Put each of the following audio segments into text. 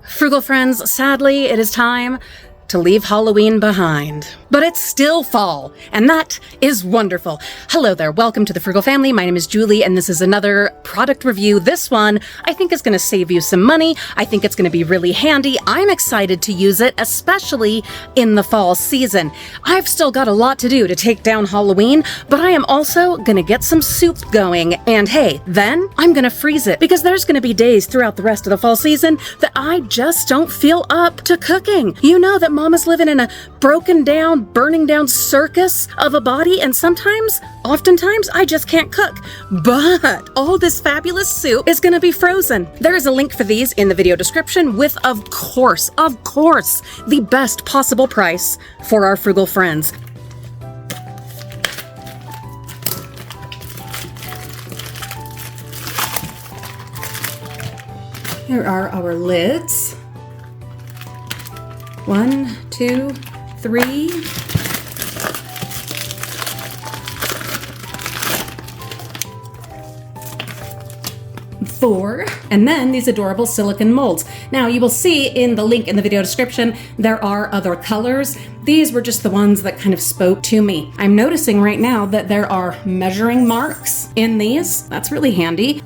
Frugal friends, sadly, it is time to leave Halloween behind. But it's still fall, and that is wonderful. Hello there, welcome to the Frugal family. My name is Julie, and this is another product review. This one, I think is gonna save you some money. I think it's gonna be really handy. I'm excited to use it, especially in the fall season. I've still got a lot to do to take down Halloween, but I am also gonna get some soup going. And hey, then I'm gonna freeze it, because there's gonna be days throughout the rest of the fall season that I just don't feel up to cooking. You know that Mama's living in a broken down, burning down circus of a body, and oftentimes, I just can't cook. But all this fabulous soup is gonna be frozen. There is a link for these in the video description with, of course, the best possible price for our frugal friends. Here are our lids. 1, 2, 3. 4, and then these adorable silicone molds. Now you will see in the link in the video description, there are other colors. These were just the ones that kind of spoke to me. I'm noticing right now that there are measuring marks in these. That's really handy.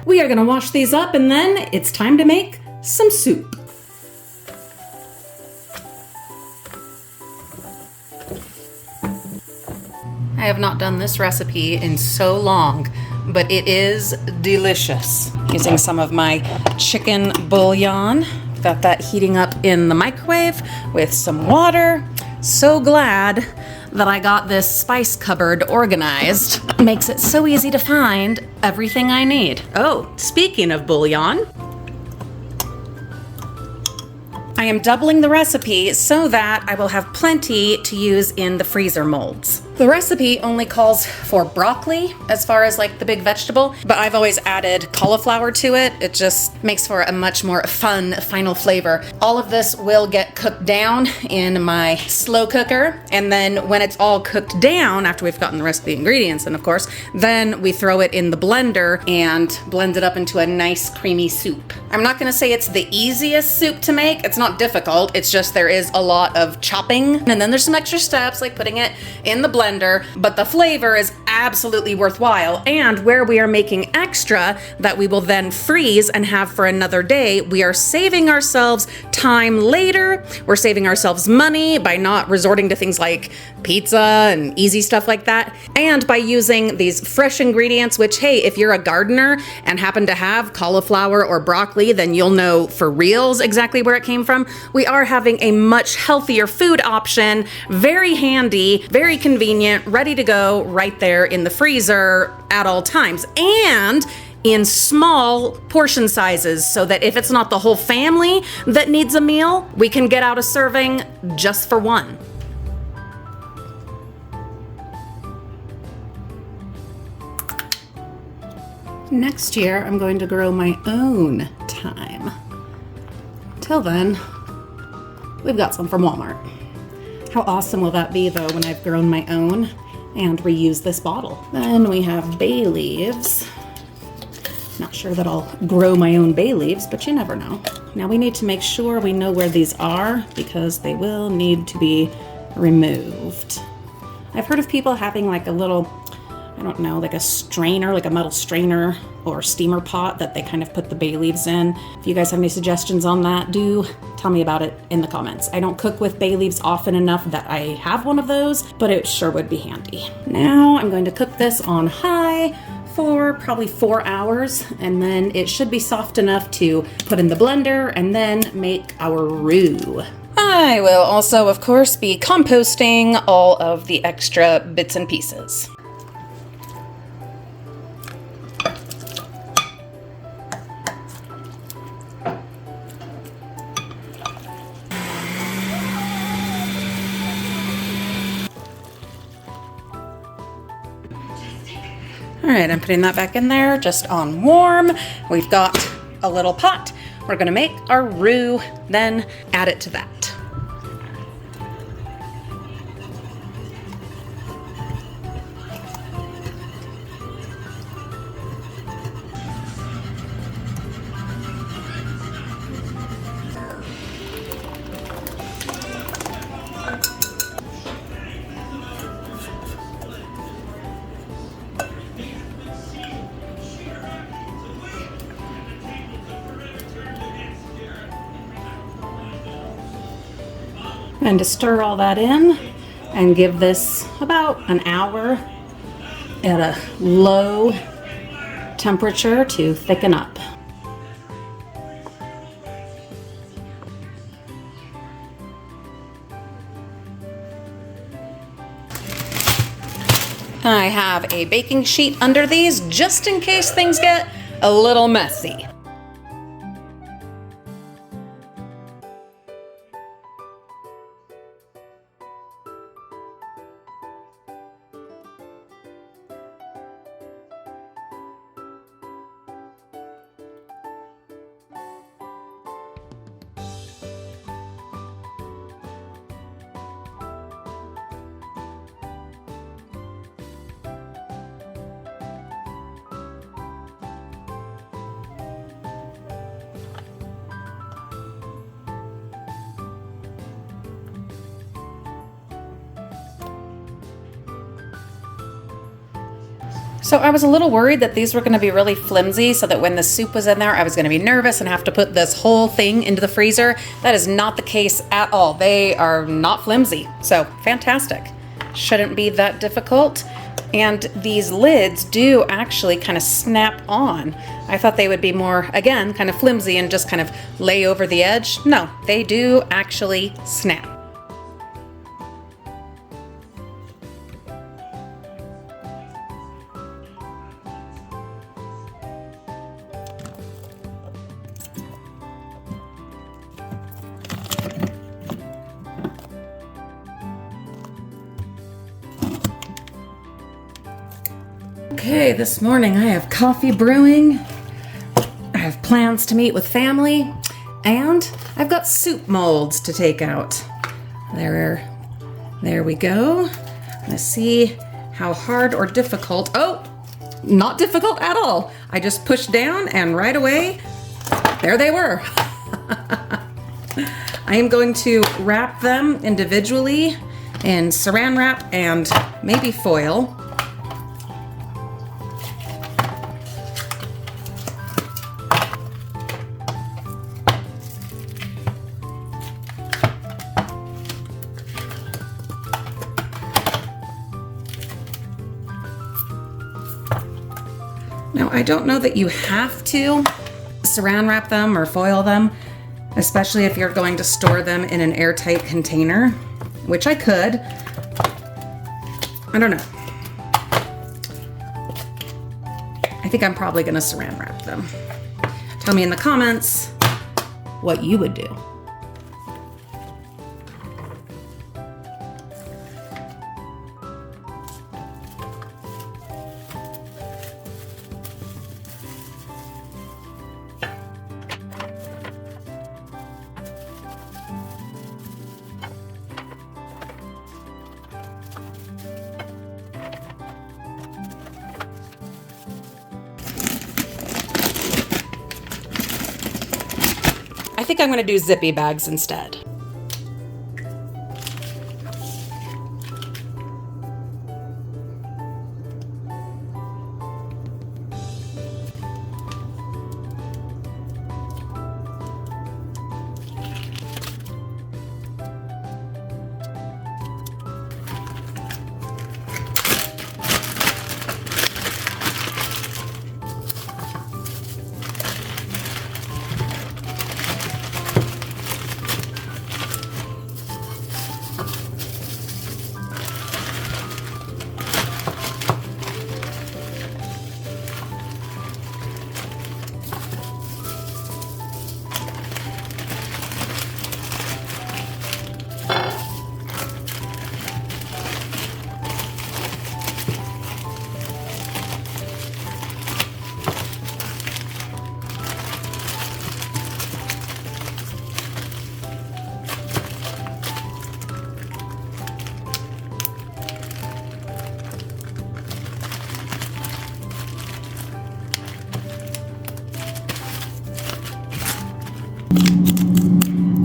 We are gonna wash these up, and then it's time to make some soup. I have not done this recipe in so long, but it is delicious. Using some of my chicken bouillon. Got that heating up in the microwave with some water. So glad that I got this spice cupboard organized. Makes it so easy to find everything I need. Oh, speaking of bouillon, I am doubling the recipe so that I will have plenty to use in the freezer molds. The recipe only calls for broccoli as far as like the big vegetable, but I've always added cauliflower to it. It just makes for a much more fun final flavor. All of this will get cooked down in my slow cooker, and then when it's all cooked down, after we've gotten the rest of the ingredients, and of course, then we throw it in the blender and blend it up into a nice creamy soup. I'm not gonna say it's the easiest soup to make. It's not difficult, it's just there is a lot of chopping, and then there's some extra steps like putting it in the blender, but the flavor is absolutely worthwhile. And where we are making extra that we will then freeze and have for another day, we are saving ourselves time later. We're saving ourselves money by not resorting to things like pizza and easy stuff like that. And by using these fresh ingredients, which, hey, if you're a gardener and happen to have cauliflower or broccoli, then you'll know for reals exactly where it came from. We are having a much healthier food option, very handy, very convenient, ready to go right there in the freezer at all times, and in small portion sizes, so that if it's not the whole family that needs a meal, we can get out a serving just for one. Next year, I'm going to grow my own thyme. Till then, we've got some from Walmart. How awesome will that be, though, when I've grown my own and reuse this bottle? Then we have bay leaves. Not sure that I'll grow my own bay leaves, but you never know. Now we need to make sure we know where these are, because they will need to be removed. I've heard of people having like a little, I don't know, like a strainer, like a metal strainer or steamer pot that they kind of put the bay leaves in. If you guys have any suggestions on that, do tell me about it in the comments. I don't cook with bay leaves often enough that I have one of those, but it sure would be handy. Now I'm going to cook this on high for probably 4 hours, and then it should be soft enough to put in the blender and then make our roux. I will also, of course, be composting all of the extra bits and pieces. All right, I'm putting that back in there just on warm. We've got a little pot. We're gonna make our roux, then add it to that. And to stir all that in and give this about an hour at a low temperature to thicken up. I have a baking sheet under these just in case things get a little messy. So I was a little worried that these were going to be really flimsy, so that when the soup was in there, I was going to be nervous and have to put this whole thing into the freezer. That is not the case at all. They are not flimsy, so fantastic. Shouldn't be that difficult. And these lids do actually kind of snap on. I thought they would be more, again, kind of flimsy and just kind of lay over the edge. No, they do actually snap. Okay, this morning I have coffee brewing, I have plans to meet with family, and I've got soup molds to take out. There we go. Let's see how hard or difficult. Oh, not difficult at all. I just pushed down and right away, there they were. I am going to wrap them individually in saran wrap and maybe foil. Now, I don't know that you have to saran wrap them or foil them, especially if you're going to store them in an airtight container, which I could. I don't know. I think I'm probably going to saran wrap them. Tell me in the comments what you would do. I think I'm going to do zippy bags instead.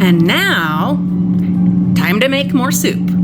And now, time to make more soup.